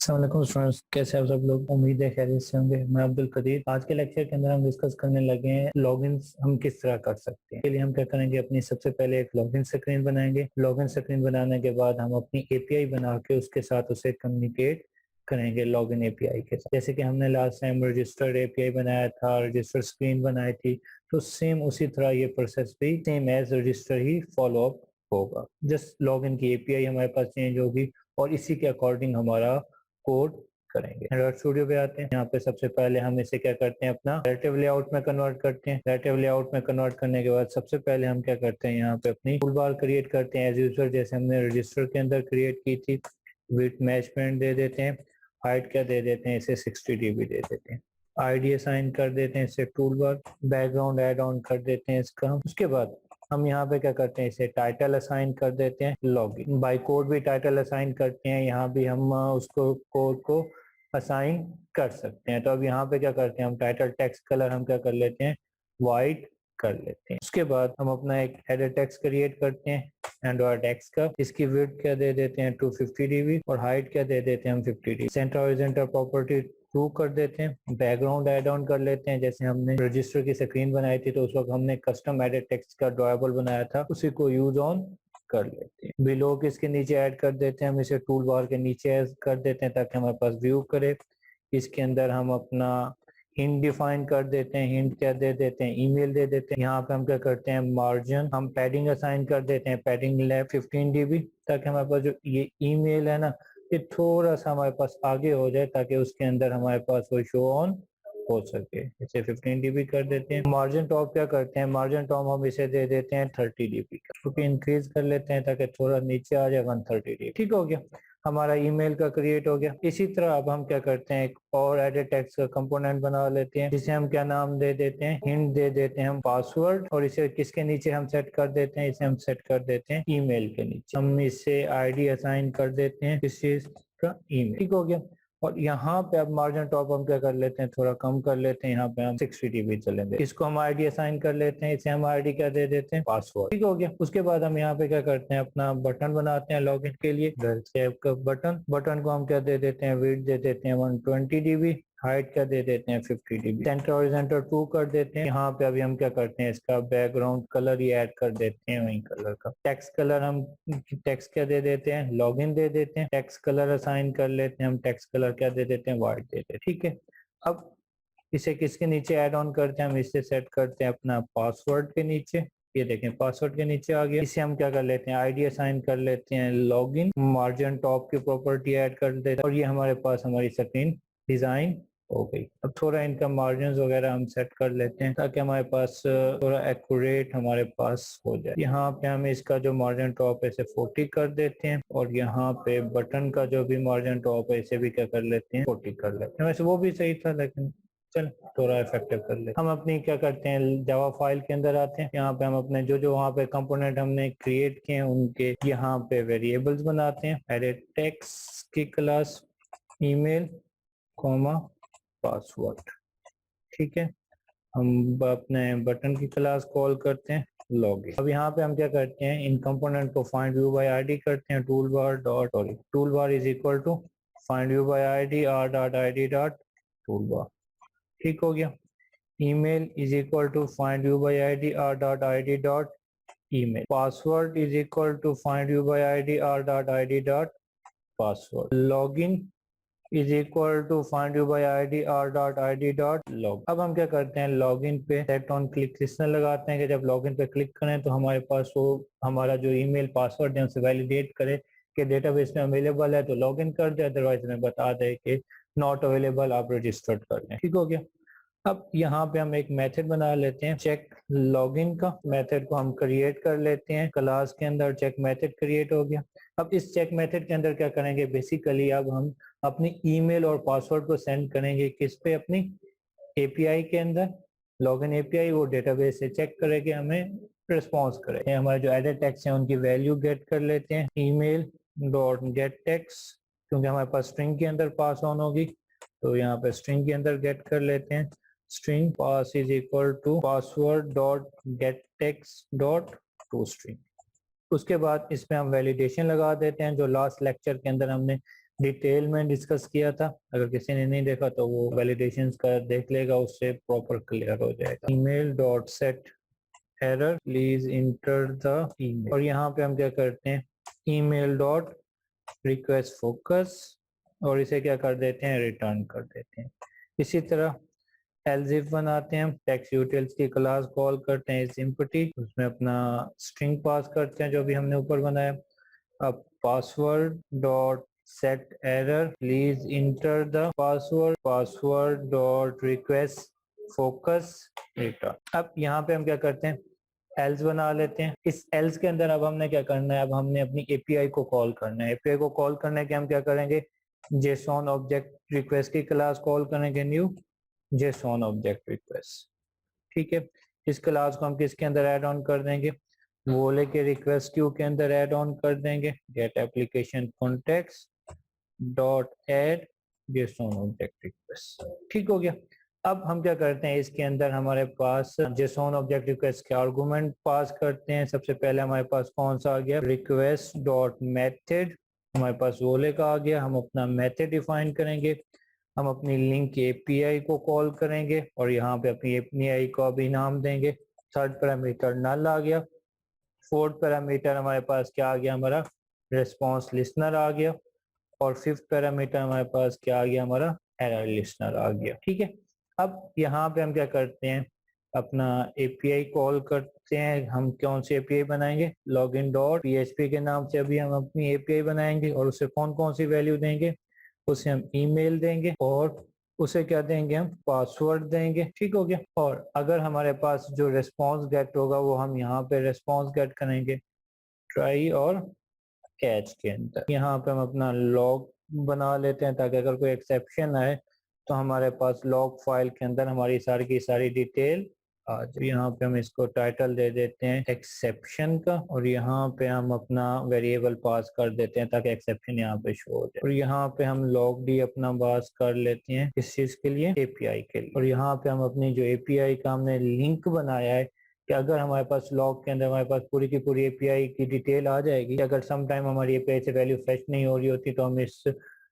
अस्सलाम वालेकुम स्टूडेंट्स, कैसे हैं आप सब लोग। उम्मीद है खैरियत से होंगे। मैं अब्दुल कदीर। आज के लेक्चर के अंदर हम डिस्कस करने लगे हैं लॉगिन्स हम किस तरह कर सकते हैं। इसके लिए हम क्या करेंगे, अपनी सबसे पहले एक लॉगिन स्क्रीन बनाएंगे। लॉगिन स्क्रीन बनाने के बाद हम अपनी एपीआई बना के उसके साथ उसे कम्युनिकेट करेंगे लॉगिन एपीआई के साथ। जैसे कि हमने लास्ट टाइम रजिस्टर्ड एपीआई बनाया था, रजिस्टर्ड स्क्रीन बनाई थी, तो सेम उसी तरह ये प्रोसेस भी सेम एज रजिस्टर ही फॉलो अप होगा। जस्ट लॉगिन की एपीआई हमारे पास चेंज होगी और इसी के अकॉर्डिंग हमारा कोड करेंगे। एंड्रॉइड स्टूडियो पे आते हैं। यहाँ पे सबसे पहले हम इसे क्या करते हैं, अपना रिलेटिव लेआउट में कन्वर्ट करते हैं। रिलेटिव लेआउट में कन्वर्ट करने के बाद सबसे पहले हम क्या करते हैं, यहाँ पे अपनी टूल बार क्रिएट करते हैं एज यूजुअल, जैसे हमने रजिस्टर के अंदर क्रिएट की थी। विड्थ मैचमेंट दे देते हैं, हाइट क्या दे देते हैं, इसे 60 dB दे देते हैं। आईडी असाइन कर देते हैं इसे tool bar. Background add on कर देते हैं इसका। उसके बाद हम यहाँ पे क्या करते हैं, इसे टाइटल असाइन कर देते हैं लॉगिन। बाय कोड भी टाइटल असाइन करते हैं, यहाँ भी हम उसको कोड को असाइन कर सकते हैं। तो अब यहाँ पे क्या करते हैं, हम टाइटल टेक्स्ट कलर हम क्या कर लेते हैं, वाइट कर लेते हैं। उसके बाद हम अपना एक हेडर टेक्स्ट क्रिएट करते हैं एंड्रॉइड टेक्स्ट का। इसकी विड्थ क्या दे देते हैं 250 dB और हाइट क्या दे देते हैं हम 50 dB। सेंटर हॉरिजॉन्टल प्रॉपर्टी 2 कर देते हैं। बैकग्राउंड ऐड ऑन कर लेते हैं, जैसे हमने रजिस्टर की स्क्रीन बनाई थी तो उस वक्त हमने कस्टम एडिट टेक्स्ट का ड्रॉएबल बनाया था, उसी को यूज ऑन कर लेते हैं। बिलो के इसके नीचे ऐड कर देते हैं, हम इसे टूल बार के नीचे ऐड कर देते हैं ताकि हमारे पास व्यू करे। इसके अंदर हम अपना हिंट डिफाइन कर देते हैं। हिंट क्या दे देते हैं, ईमेल दे देते हैं। यहाँ पे हम क्या करते हैं, मार्जिन हम पैडिंग असाइन कर देते हैं। पैडिंग लेफ्ट 15 dB ताकि हमारे पास जो ये ईमेल है ना, ये थोड़ा सा हमारे पास आगे हो जाए ताकि उसके अंदर हमारे पास वो शो ऑन हो सके। इसे 15 dB कर देते हैं। मार्जिन टॉप क्या करते हैं, मार्जिन टॉप हम इसे दे देते हैं 30 dB का, क्योंकि इंक्रीज कर लेते हैं ताकि थोड़ा नीचे आ जाए 130 dB। ठीक हो गया, हमारा ईमेल का क्रिएट हो गया। इसी तरह अब हम क्या करते हैं, एक और एडिट टेक्स्ट का कंपोनेंट बना लेते हैं, जिसे हम क्या नाम दे देते हैं, हिंट दे देते हैं हम पासवर्ड। और इसे किसके नीचे हम सेट कर देते हैं, इसे हम सेट कर देते हैं ईमेल के नीचे। हम इसे आईडी असाइन कर देते हैं किस चीज का, ईमेल। ठीक हो गया। और यहाँ पे अब मार्जिन टॉप हम क्या कर लेते हैं, थोड़ा कम कर लेते हैं। यहाँ पे हम 60 dB चलेंगे। इसको हम आईडी असाइन कर लेते हैं, इसे हम आईडी क्या दे देते हैं, पासवर्ड। ठीक हो गया। उसके बाद हम यहाँ पे क्या करते हैं, अपना बटन बनाते हैं लॉगिन के लिए। सेव का बटन को हम क्या दे देते हैं, विड्थ दे देते हैं 120 dB, हाइट क्या दे देते हैं 50 dB। सेंटर हॉरिजॉन्टल 2 कर देते हैं। यहाँ पे अभी हम क्या करते हैं, इसका बैकग्राउंड कलर ही ऐड कर देते हैं वही कलर का। टेक्स्ट कलर हम टेक्स्ट क्या दे देते हैं, लॉगिन दे देते हैं। टेक्स्ट कलर असाइन कर लेते हैं हम, टेक्स्ट कलर क्या दे देते हैं, व्हाइट दे देते हैं। ठीक है, अब इसे किसके नीचे ऐड ऑन करते हैं, हम इसे सेट करते हैं अपना पासवर्ड के नीचे। ये देखें पासवर्ड के नीचे आ गया। इसे हम क्या कर लेते हैं, आईडी असाइन कर लेते हैं लॉगिन। मार्जिन टॉप की प्रॉपर्टी ऐड कर देते हैं और ये हमारे पास हमारी स्क्रीन डिजाइन हो गई। अब थोड़ा इनका मार्जिन वगैरह हम सेट कर लेते हैं ताकि हमारे पास थोड़ा एक्यूरेट हमारे पास हो जाए। यहाँ पे हम इसका जो मार्जिन टॉप है इसे 40 कर देते हैं और यहाँ पे बटन का जो भी मार्जिन टॉप है इसे भी क्या कर लेते हैं, 40 कर लेते हैं। वैसे वो भी सही था लेकिन चल थोड़ा इफेक्टिव कर ले। हम अपनी क्या करते हैं, जावा फाइल के अंदर आते हैं। यहाँ पे हम अपने जो वहाँ पे कंपोनेंट हमने क्रिएट किए हैं उनके यहाँ पे वेरिएबल्स बनाते हैं। एडिट टेक्स्ट की क्लास ईमेल कॉमा पासवर्ड। ठीक है, हम अपने बटन की क्लास कॉल करते हैं लॉगिन। अब यहाँ पे हम क्या करते हैं, इन कंपोनेंट को फाइंड व्यू बाय आईडी करते हैं। Tool bar is equal to find view by ID R dot I D dot tool bar. ठीक हो गया। Email is equal to find view by ID R dot I D dot email. Password is equal to find view by ID R dot I D dot password. Login is equal to find view by I D are dot I D dot log. अब हम क्या करते हैं, login पे set on click listener लगाते हैं कि जब लॉगिन पे क्लिक करें तो हमारे पास वो हमारा जो ईमेल पासवर्ड है उसे वैलिडेट करे कि डेटाबेस में अवेलेबल है तो लॉगिन कर दे, अदरवाइज हमें बता दे कि नॉट अवेलेबल, आप रजिस्टर्ड कर लें। ठीक हो गया। अब यहाँ पे हम एक मेथड बना लेते हैं चेक लॉगिन का। मेथड को हम क्रिएट कर लेते हैं क्लास के अंदर। चेक मेथड क्रिएट हो गया। अब इस चेक मेथड के अंदर क्या करेंगे, बेसिकली अब हम अपनी ईमेल और पासवर्ड को सेंड करेंगे किस पे, अपनी एपीआई के अंदर। लॉगिन एपीआई वो डेटाबेस से चेक करेगी, हमें रिस्पॉन्स करें। हमारे जो एडिट टेक्स्ट हैं उनकी वैल्यू गेट कर लेते हैं, ईमेल डॉट गेट टेक्स्ट, क्योंकि हमारे पास स्ट्रिंग के अंदर पास ऑन होगी तो यहाँ पे स्ट्रिंग के अंदर गेट कर लेते हैं। String pass is equal to password dot get text dot to string. उसके बाद इसमें हम वैलिडेशन लगा देते हैं जो लास्ट लेक्चर के अंदर हमने डिटेल में डिस्कस किया था। अगर किसी ने नहीं देखा तो वो वैलिडेशंस का देख लेगा, उससे प्रॉपर क्लियर हो जाएगा। email dot set error please enter the email, और यहाँ पे हम क्या करते हैं email डॉट रिक्वेस्ट फोकस, और इसे क्या कर देते हैं रिटर्न कर देते हैं। इसी तरह एल्स इफ बनाते हैं, टेक्स्ट यूटिल्स की क्लास कॉल करते हैं इस एम्प्टी, उसमें अपना स्ट्रिंग पास करते हैं जो भी हमने ऊपर बनाया। अब password dot set error please enter the password, password dot request focus return. अब यहाँ पे हम क्या करते हैं एल्स बना लेते हैं। इस एल्स के अंदर अब हमने क्या करना है, अब हमने अपनी एपीआई को कॉल करना है। एपीआई को कॉल करने के हम क्या करेंगे जेसॉन ऑब्जेक्ट रिक्वेस्ट की क्लास कॉल करेंगे, न्यू जेसॉन ऑब्जेक्ट रिक्वेस्ट। ठीक है, इस क्लास को हम किसके अंदर ऐड ऑन कर देंगे, वोले के रिक्वेस्ट क्यू के अंदर ऐड ऑन कर देंगे। Get application context dot add JSON object request. ठीक हो गया। अब हम क्या करते हैं इसके अंदर हमारे पास जेसॉन ऑब्जेक्ट रिक्वेस्ट के आर्गुमेंट पास करते हैं। सबसे पहले हमारे पास कौन सा आ गया रिक्वेस्ट डॉट मेथड, हमारे पास वोले का आ गया। हम अपना मेथड डिफाइन करेंगे, हम अपनी लिंक एपीआई को कॉल करेंगे और यहाँ पे अपनी एपीआई को अभी नाम देंगे। थर्ड पैरामीटर नल आ गया। फोर्थ पैरामीटर हमारे पास क्या आ गया हमारा रिस्पॉन्स लिसनर आ गया, और फिफ्थ पैरामीटर हमारे पास क्या आ गया हमारा एरर लिसनर आ गया। ठीक है, अब यहाँ पे हम क्या करते हैं अपना एपीआई कॉल करते हैं। हम कौन सी एपीआई बनाएंगे लॉगिन डॉट पीएचपी के नाम से अभी हम अपनी एपीआई बनाएंगे, और उसे कौन कौन सी वैल्यू देंगे, उसे हम ईमेल देंगे और उसे क्या देंगे हम पासवर्ड देंगे। ठीक हो गया। और अगर हमारे पास जो रिस्पॉन्स गेट होगा वो हम यहाँ पे रिस्पॉन्स गेट करेंगे ट्राई और कैच के अंदर। यहाँ पे हम अपना लॉग बना लेते हैं ताकि अगर कोई एक्सेप्शन आए तो हमारे पास लॉग फाइल के अंदर हमारी सारी की सारी डिटेल आ जाए। यहाँ पे हम इसको टाइटल दे देते हैं एक्सेप्शन का, और यहाँ पे हम अपना वेरिएबल पास कर देते हैं ताकि एक्सेप्शन यहाँ पे शो हो जाए। और यहाँ पे हम लॉग डी अपना पास कर लेते हैं इस चीज के लिए एपीआई के लिए। और यहाँ पे हम अपनी जो एपीआई का हमने लिंक बनाया है कि अगर हमारे पास लॉग के अंदर हमारे पास पूरी की पूरी एपीआई की डिटेल आ जाएगी, अगर सम टाइम हमारी एपीआई से वैल्यू फेच नहीं हो रही होती तो हम इस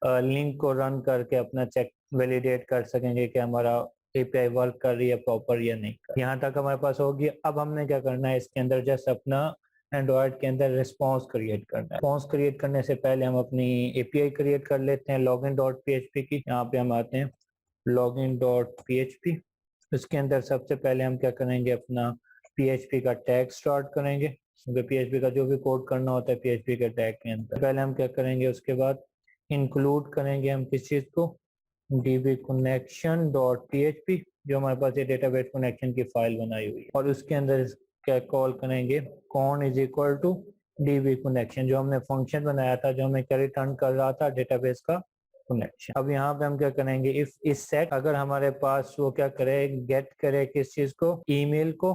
लिंक को रन करके अपना चेक वैलिडेट कर सकेंगे कि हमारा एपीआई वर्क कर रही है प्रॉपर या नहीं कर। यहाँ तक हमारे पास होगी। अब हमने क्या करना है इसके अंदर जस्ट अपना एंड्रॉइड के अंदर रिस्पॉन्स क्रिएट करना है। रिस्पॉन्स क्रिएट करने से पहले हम अपनी एपीआई क्रिएट कर लेते हैं लॉगिन डॉट पीएचपी की। यहाँ पे हम आते हैं लॉगिन डॉट पीएचपी, उसके अंदर सबसे पहले हम क्या करेंगे अपना पीएचपी का टैग स्टार्ट करेंगे, क्योंकि पीएचपी का जो भी कोड करना होता है पीएचपी के टैग के अंदर। पहले हम क्या करेंगे उसके बाद इंक्लूड करेंगे हम किस चीज को db connection डॉट php, जो हमारे पास ये डेटाबेस कनेक्शन की फाइल बनाई हुई है, और उसके अंदर क्या कॉल करेंगे con is equal to db connection, जो हमने फंक्शन बनाया था जो हमें क्या रिटर्न कर रहा था डेटाबेस का कनेक्शन। अब यहाँ पे हम क्या करेंगे इफ इस सेट, अगर हमारे पास वो क्या करे गेट करे किस चीज को ईमेल को,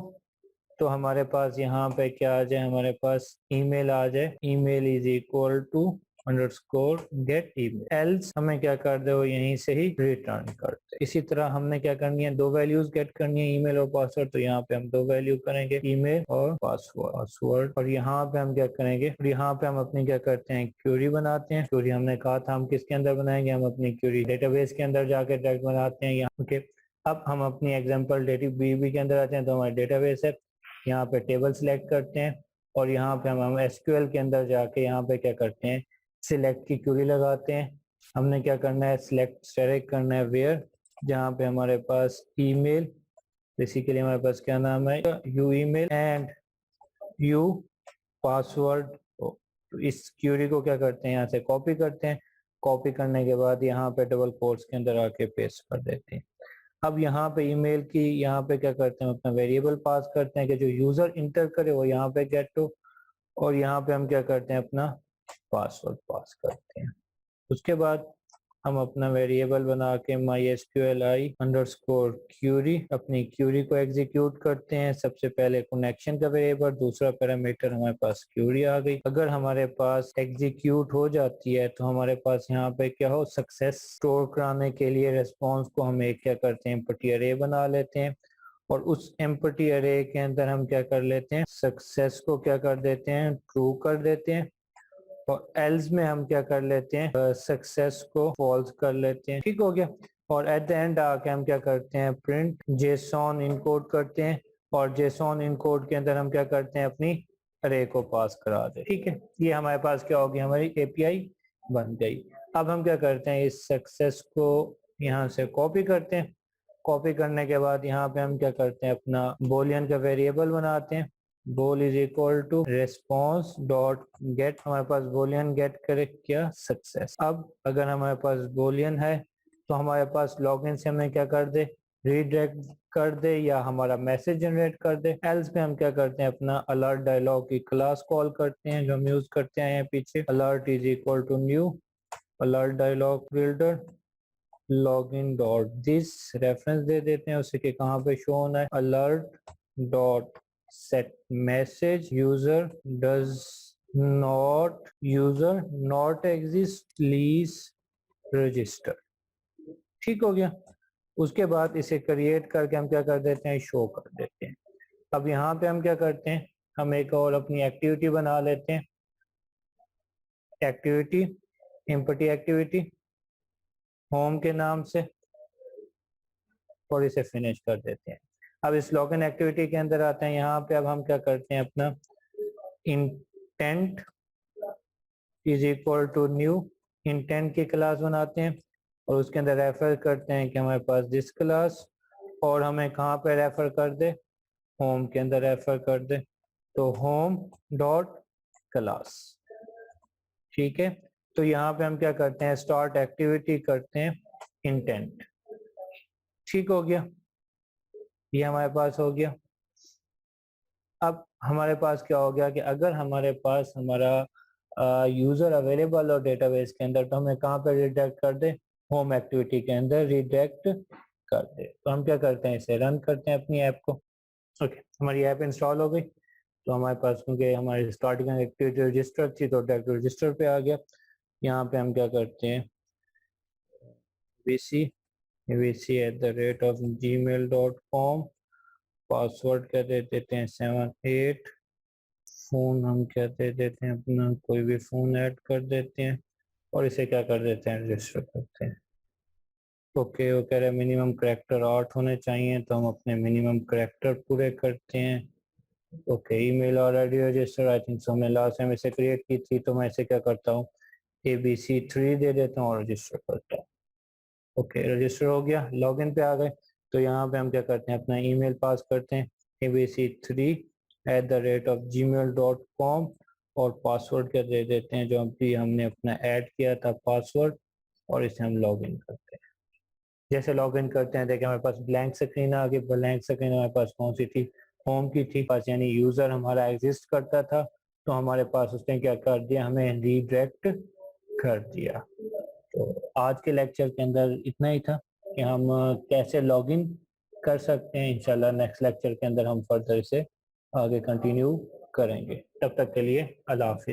तो हमारे पास यहाँ पे क्या आ जाए हमारे पास ईमेल आ जाए, email is equal to underscore get email, else हमें क्या कर दे वो यहीं से ही रिटर्न कर दे। इसी तरह हमने क्या करनी है दो वैल्यूज गेट करनी है ईमेल और पासवर्ड, तो यहाँ पे हम दो वैल्यू करेंगे ईमेल और पासवर्ड। और यहाँ पे हम क्या करेंगे, यहाँ पे हम अपनी क्या करते हैं क्यूरी बनाते हैं। क्यूरी हमने कहा था हम किसके अंदर बनाएंगे, हम अपनी क्यूरी डेटाबेस के अंदर जाके डायरेक्ट बनाते हैं यहाँ। ओके, अब हम अपनी एग्जाम्पल डेटाबेस के अंदर आते हैं, तो हमारे डेटाबेस है, यहाँ पे टेबल सिलेक्ट करते हैं और यहाँ पे हम एसक्यूएल के अंदर जाके यहाँ पे क्या करते हैं सिलेक्ट की क्यूरी लगाते हैं। हमने क्या करना है सिलेक्ट सेलेक्ट करना है वेयर, जहाँ पे हमारे पास ईमेल, बेसिकली हमारे पास क्या नाम है you email and you password. तो इस क्यूरी को क्या करते हैं यहाँ से कॉपी करते हैं, कॉपी करने के बाद यहाँ पे डबल कोट्स के अंदर आके पेस्ट कर देते हैं। अब यहाँ पे ईमेल की यहाँ पे क्या करते हैं अपना वेरिएबल पास करते हैं कि जो यूजर इंटर करे वो यहाँ पे गेट टू, और यहाँ पे हम क्या करते हैं अपना पासवर्ड पास करते हैं। उसके बाद हम अपना वेरिएबल बना के mysqli अंडरस्कोर क्यूरी अपनी क्यूरी को एग्जीक्यूट करते हैं। सबसे पहले कनेक्शन का वेरिएबल, दूसरा पैरामीटर हमारे पास क्यूरी आ गई। अगर हमारे पास एग्जीक्यूट हो जाती है तो हमारे पास यहाँ पे क्या हो सक्सेस स्टोर कराने के लिए रिस्पॉन्स को हम एक क्या करते हैं एम्प्टी अरे बना लेते हैं, और उस एम्प्टी अरे के अंदर हम क्या कर लेते हैं सक्सेस को क्या कर देते हैं ट्रू कर देते हैं, और एल्स में हम क्या कर लेते हैं, सक्सेस को फॉल्स कर लेते हैं। ठीक हो गया। और एट द एंड आके हम क्या करते हैं, प्रिंट जेसॉन इनकोड करते हैं, और जेसॉन इनकोड के अंदर हम क्या करते हैं, अपनी अरे को पास करा दे। ठीक है, ये हमारे पास क्या होगी, हमारी एपीआई बन गई। अब हम क्या करते हैं, इस सक्सेस को यहाँ से कॉपी करते हैं। कॉपी करने के बाद यहाँ पे हम क्या करते हैं, अपना बोलियन का वेरिएबल बनाते हैं। Bool is equal to response dot get, हमारे पास बोलियन गेट करे क्या, सक्सेस। अब अगर हमारे पास बोलियन है तो हमारे पास लॉगिन से हमें क्या कर दे, रीडायरेक्ट कर दे या हमारा मैसेज जनरेट कर दे। एल्स पे हम क्या करते हैं, अपना अलर्ट डायलॉग की क्लास कॉल करते हैं जो हम यूज करते हैं पीछे। Alert is equal to new alert dialog builder login dot this, reference दे देते हैं उसे कि कहाँ पे शो होना है। Alert dot set message user does not exist please register. ठीक हो गया। उसके बाद इसे क्रिएट करके हम क्या कर देते हैं, शो कर देते हैं। अब यहाँ पे हम क्या करते हैं, हम एक और अपनी एक्टिविटी बना लेते हैं। एक्टिविटी एम्प्टी एक्टिविटी होम के नाम से, और इसे फिनिश कर देते हैं। अब इस लॉगिन एक्टिविटी के अंदर आते हैं। यहाँ पे अब हम क्या करते हैं, अपना intent is equal to new intent की क्लास बनाते हैं, और उसके अंदर रेफर करते हैं कि हमारे पास दिस क्लास, और हमें कहाँ पे रेफर कर दे, होम के अंदर रेफर कर दे, तो होम डॉट क्लास। ठीक है, तो यहाँ पे हम क्या करते हैं, स्टार्ट एक्टिविटी करते हैं इंटेंट। ठीक हो गया, ये हमारे पास हो गया। अब हमारे पास क्या हो गया कि अगर हमारे पास हमारा यूजर अवेलेबल और डेटाबेस के अंदर, तो हमें कहाँ पे रिडायरेक्ट कर दे, होम एक्टिविटी के अंदर रिडायरेक्ट कर दे। तो हम क्या करते हैं, इसे रन करते हैं अपनी ऐप को। ओके, हमारी ऐप इंस्टॉल हो गई। तो हमारे पास क्योंकि हमारी स्टार्टिंग एक्टिविटी रजिस्टर थी तो डायरेक्ट रजिस्टर पे आ गया। यहाँ पे हम क्या करते हैं, vc@gmail.com, पासवर्ड क्या दे देते हैं 78, फोन हम क्या दे देते हैं, अपना कोई भी फोन ऐड कर देते हैं, और इसे क्या कर देते हैं, रजिस्टर करते हैं। ओके, वो कह रहे हैं मिनिमम करेक्टर 8 होने चाहिए, तो हम अपने मिनिमम करेक्टर पूरे करते हैं। ओके, ईमेल और ID register, I think so हमने लास्ट टाइम इसे क्रिएट की थी, तो मैं इसे क्या करता हूँ, ABC3 दे देता हूँ और रजिस्टर करता हूँ। ओके, रजिस्टर हो गया, लॉगिन पे आ गए। तो यहाँ पे हम क्या करते हैं, अपना ईमेल पास करते हैं abc3@gmail.com, और पासवर्ड क्या दे देते हैं, जो अभी हमने अपना ऐड किया था पासवर्ड, और इसे हम लॉगिन करते हैं। जैसे लॉगिन करते हैं, देखिए हमारे पास ब्लैंक स्क्रीन आ गई। ब्लैंक स्क्रीन हमारे पास कौन सी थी, होम की थी पास, यानी यूजर हमारा एग्जिस्ट करता था, तो हमारे पास उसने क्या कर दिया, हमें रीडायरेक्ट कर दिया। तो आज के लेक्चर के अंदर इतना ही था कि हम कैसे लॉगिन कर सकते हैं। इंशाल्लाह नेक्स्ट लेक्चर के अंदर हम फर्दर इसे आगे कंटिन्यू करेंगे। तब तक के लिए अल्लाह हाफिज।